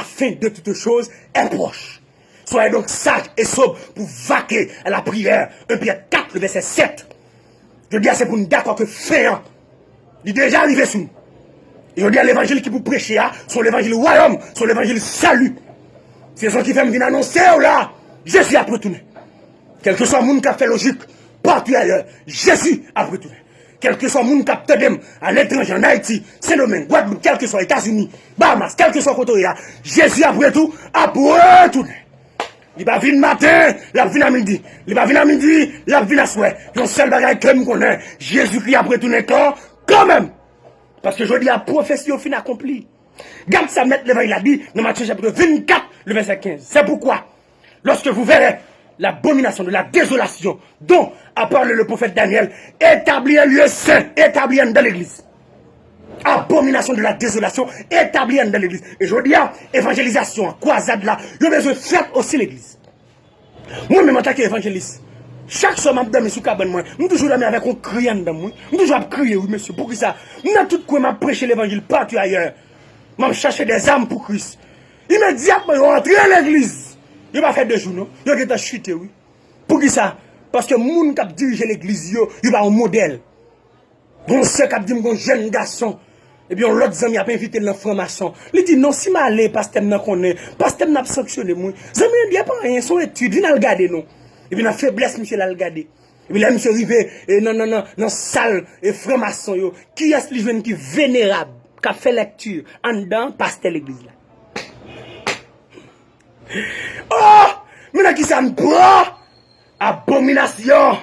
fin de toutes choses est proche. Soyez donc sages et sobres pour vaquer à la prière. 1 Pierre 4, le verset 7. Je dis, c'est pour nous d'accord que fin, il est déjà arrivé sous nous. Et je dis, l'évangile qui vous prêchez, sont l'évangile royaume, sont l'évangile salut. C'est ce qui fait me venir annoncer, là, Jésus a retourné. Quel que soit le monde qui a fait logique, partout ailleurs, Jésus a retourné. Quel que soit le monde qui a fait à l'étranger, en Haïti, Saint-Domingue, Guadeloupe, quel que soit les États-Unis, Bahamas, quel que soit le côté, Jésus après tout a retourné. Il va venir matin, il va venir à midi. Il va venir à midi, il va venir à soir. Il y a un seul bagage que je connais. Jésus-Christ a retourné quand même. Parce que je dis, la prophétie au fin accomplie. Garde ça, mettre l'évangile a dit, dans Matthieu chapitre 24, le verset 15. C'est pourquoi, lorsque vous verrez l'abomination de la désolation dont a parlé le prophète Daniel, établir un lieu saint, établir dans l'église. Abomination de la désolation, établir dans l'église. Et je dis, évangélisation, croisade là, il y a besoin de faire aussi l'église. Moi-même, en tant qu'évangéliste, chaque soir, je suis sous cabane, moi, je suis toujours là avec un criant dans moi. Je suis toujours crier, oui, monsieur, pour qui ça? Je suis tout quoi, je prêche l'évangile partout ailleurs. Je cherche des âmes pour Christ. Immédiatement, je rentre à l'église. Je vais faire 2 jours, non? Je vais chuter, oui. Pour qui ça? Parce que les gens qui dirigent l'église, ils ont un modèle. Bon, ceux qui disent un jeune garçon, et bien l'autre ami a pas invité dans franc-maçon. Il dit non, si je allé, pasteur n'a connaît, pasteur n'a sanctionné moi. Zami dit pas rien, son étude, il a regardé non. Et puis la faiblesse monsieur l'a regardé. Et puis là monsieur arrivé et non salle et franc-maçon yo, qui est ce jeune qui vénérable, qui a fait lecture en dedans pasteur l'église là. Oh, mais qui ça me prend? Abomination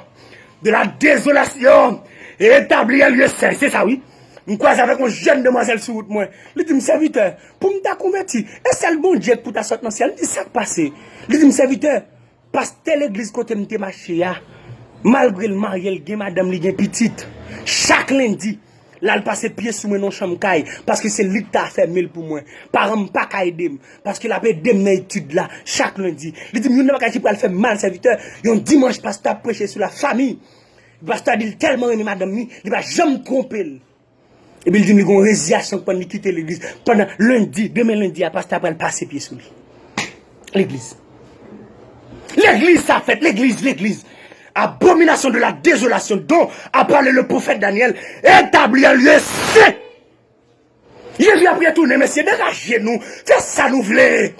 de la désolation et établir un lieu saint, c'est ça oui. Je croise avec une jeune demoiselle sur route, moi. Il dit, serviteur, pour me convertir, est-ce que le bon Dieu pour ta sorte dans le ciel? Il dit, ça passé. Il dit, serviteur, parce que l'église côté de marché, malgré le mariage, il madame, il petite. Chaque lundi, là, elle passe pied sous mon chambre, parce que c'est lui qui a fait 1000 pour moi. Par exemple, pas qu'à aider, parce qu'il a fait des études là, chaque lundi. Il dit, il n'y a pas qu'à faire mal, serviteur. Un dimanche, pasteur prêcher sur la famille. Le pasteur dit tellement aimé madame, il va jamais tromper. Et puis il dit, il y a une résiliation pour quitter l'église. Pendant lundi, demain lundi, à pasteur après passer pied sous lui. L'église. L'église, ça fait, l'église. Abomination de la désolation dont a parlé le prophète Daniel, établi un lieu saint. Jésus a pris tourner, messieurs, dégagez nous, faites ça nous voulez.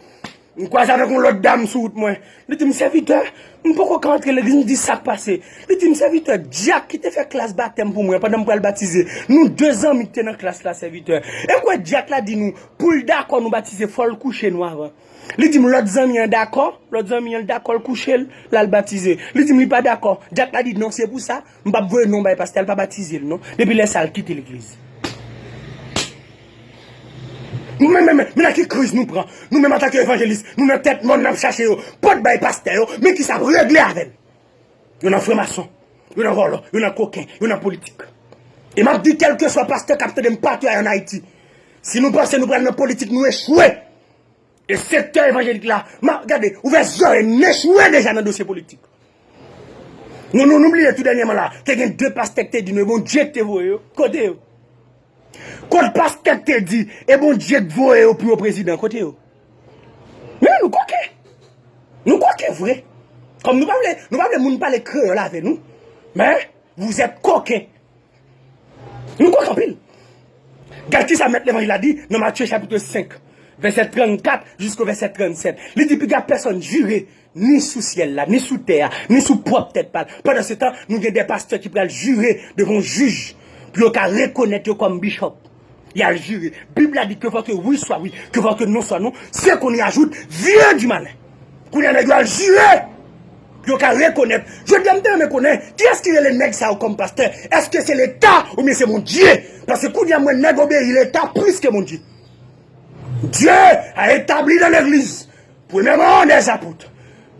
Je crois avec une autre dame sous moi. Il dit, serviteur, je ne peux pas rentrer l'église, me dit ça passé. Il dit, serviteur, Jack qui t'a fait classe baptême pour moi, pendant que je le baptiser. Nous, 2 ans, nous sommes dans la classe là, serviteur. Et quoi, Jack là dit nous, pour le d'accord, nous baptiser, il faut le coucher nous avant. Il dit, l'autre ami est d'accord, le coucher, là, le baptiser. Il dit, pas d'accord. Jack là dit, non, c'est pour ça, je ne vais pas voir non, parce qu'elle ne va pas baptiser, non. Depuis là, ça, quitte l'église. Mais qui crise nous prend? Nous-mêmes en tant qu'évangélistes, nous n'avons tête, nous n'avons cherché, pas de bail pasteur, mais qui savent régler avec. Nous avons franc-maçon, nous avons voleur, nous avons coquin, nous avons politique. Et m'a dit, quel que soit pasteur capteur de partout en Haïti, si nous pensons nous prendre la politique, nous échouons. Et ce secteur évangélique là, regardez, ouvert zone, échoué déjà dans le dossier politique. Nous n'oublions tout dernièrement là, qu'il y a 2 pasteurs qui disent, bon Dieu te voit, côté. Quand le pasteur te dit, et bon Dieu te voit au plus au président, côté. Mais nous croquons. Nous croquons vrai. Comme nous ne parlons créole avec nous. Mais vous êtes coquins. Nous croquons pile. Gati ça met l'évangile a dit dans Matthieu chapitre 5, verset 34 jusqu'au verset 37. Il dit, puis personne juré, ni sous ciel là, ni sous terre, ni sous propre tête pâle. Pendant ce temps, nous avons des pasteurs qui peuvent jurer devant un juge, puis ils peuvent reconnaître comme bishop. Il y a le juré. La Bible a dit que faut que oui soit oui, que faut que non soit non. Ce qu'on y ajoute vient du malin. Qu'on y a le jurer. Puis on peut reconnaître. Je demande me connaître. Qui est-ce qui est le nègre ça comme pasteur? Est-ce que c'est l'État ou bien c'est mon Dieu? Parce que quand il y a mon nègre obéir l'État plus que mon Dieu. Dieu a établi dans l'église, premièrement des apôtres,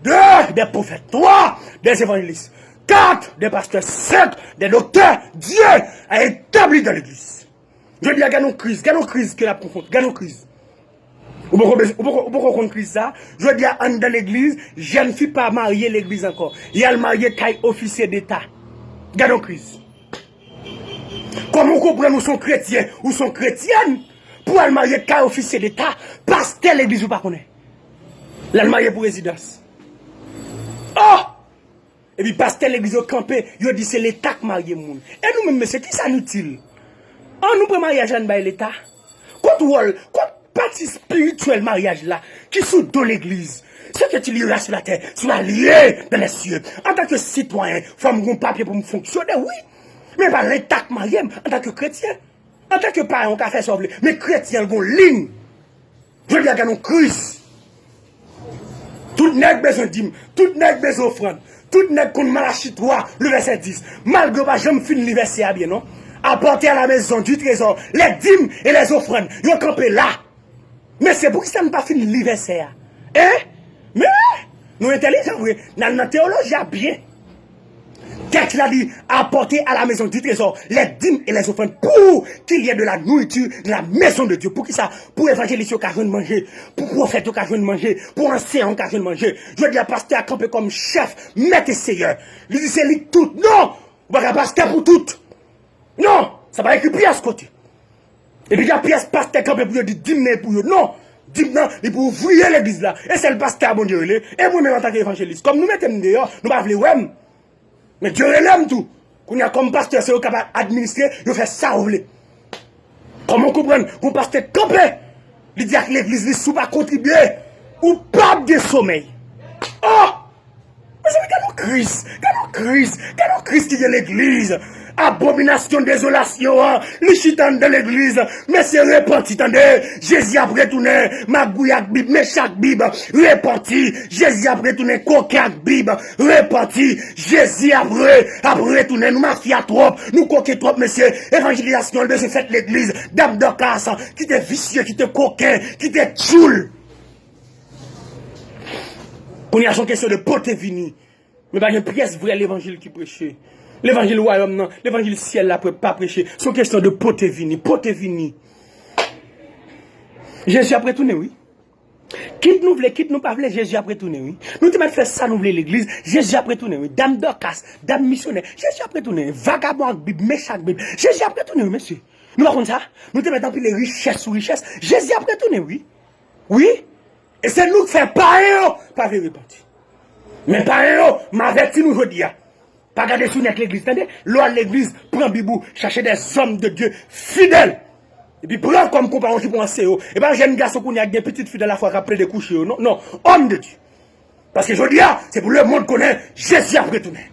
2 des prophètes, 3 des évangélistes, 4 des pasteurs, 5 des docteurs. Dieu a établi dans l'église. Je dis à gagnons crise que la profonde, gagnons crise. Ou pourquoi on crise ça? Je dis à Anne dans l'église, je ne suis pas marié l'église encore. Il y a le marié qui est officier d'État. Gagnons crise. Comment on comprend nous sommes chrétiens ou sont chrétiennes? pour aller marier qu'un officier d'État, pasteur l'église ou pas connaît. Là, marié pour résidence. Oh! Et puis, pasteur l'église au campé, il dit c'est l'État qui marie moun. Et nous-mêmes, monsieur, qui ça nous utile? On nous prend mariage en l'État. Quoi partie spirituelle mariage là, qui sous de l'église? Ce que tu liras sur la terre, soit lié dans les cieux. En tant que citoyen, faut mon papier pour me fonctionner, oui. Mais pas l'État qui marie en tant que chrétien. En tant que parent, on a fait sauver. Mais chrétien, ils ont une ligne. Je veux dire qu'il y a une crise. Tout n'est besoin de dîme, tout n'est besoin d'offrande, tout n'est qu'on Malachie 3, le verset 10. Malgré pas, je me finis le verset à bien, non? Apporter à la maison du trésor les dîmes et les offrandes. Ils ont campé là. Mais c'est pour que ça ne pas fini le verset. Hein? Mais nous intelligents, oui. Dans la théologie, bien. Texte l'a dit, apporter à la maison du trésor les dîmes et les offrandes pour qu'il y ait de la nourriture de la maison de Dieu. Pour qui ça? Pour évangéliser occasion de manger, pour prophète occasion de manger, pour enseignant occasion de manger. Je dis à pasteur à camper comme chef, maître et seigneur. Il dit c'est lui tout. Non! On va pasteur pour tout. Non! Ça va écrire pièce côté. Et puis il y a pièce pasteur camper pour dire dîme pour eux. Non! Dîme non, il pour ouvrir l'église là. Et c'est le pasteur bon Dieu. Et moi-même en tant qu'évangéliste. Comme nous mettons dehors, nous ne voulons pas. Mais Dieu l'aime tout. Quand il y a comme pasteur, c'est capable d'administrer, il fait ça ou voulez. Comment comprendre? Mon pasteur campé. Il dit que l'église ne sous pas contribuer. Ou pas de sommeil. Oh! Mais c'est quelle crise qui est l'église. Abomination, désolation, les chitans de l'église, mais c'est repenti, attendez, Jésus a retourné, Magouyak Bib, Méchak Bib, repenti, Jésus a retourné, Kokak Bib, repenti, Jésus a retourné, nous mafia trop, nous coquet trop, monsieur, évangélisation, de ce fait l'église, dame de casse, qui était vicieux, qui était coquin, qui était tchoul. On y a son question de pote vini, mais pas une pièce vraie l'évangile qui prêchait. L'évangile royaume, non. L'évangile ciel, là, pas prêcher. C'est une question de pote vini. Jésus a retourné, oui. Quitte nous pas voulez, Jésus a retourné, oui. Nous te mettre faire ça, nous voulons l'église. Jésus a retourné, oui. Dame d'Orcas, dame missionnaire. Jésus a retourné. Vagabond, Bible, méchant, Bible. Jésus a retourné, oui, monsieur. Nous pas comme ça. Nous te mettons en plus les richesses sous richesses. Jésus a retourné, oui. Oui. Et c'est nous qui faisons pas repentir. Mais pas m'avertis nous aujourd'hui. Pas garder sous l'église, attendez, l'eau à l'église, prend bibou, chercher des hommes de Dieu fidèles. Et puis prend comme compagnon pour un CEO. Et bien, j'ai un garçon qui a des petites filles de la foi après des coucher. Non, homme de Dieu. Parce que je dis, c'est pour le monde connaît, Jésus a retourné.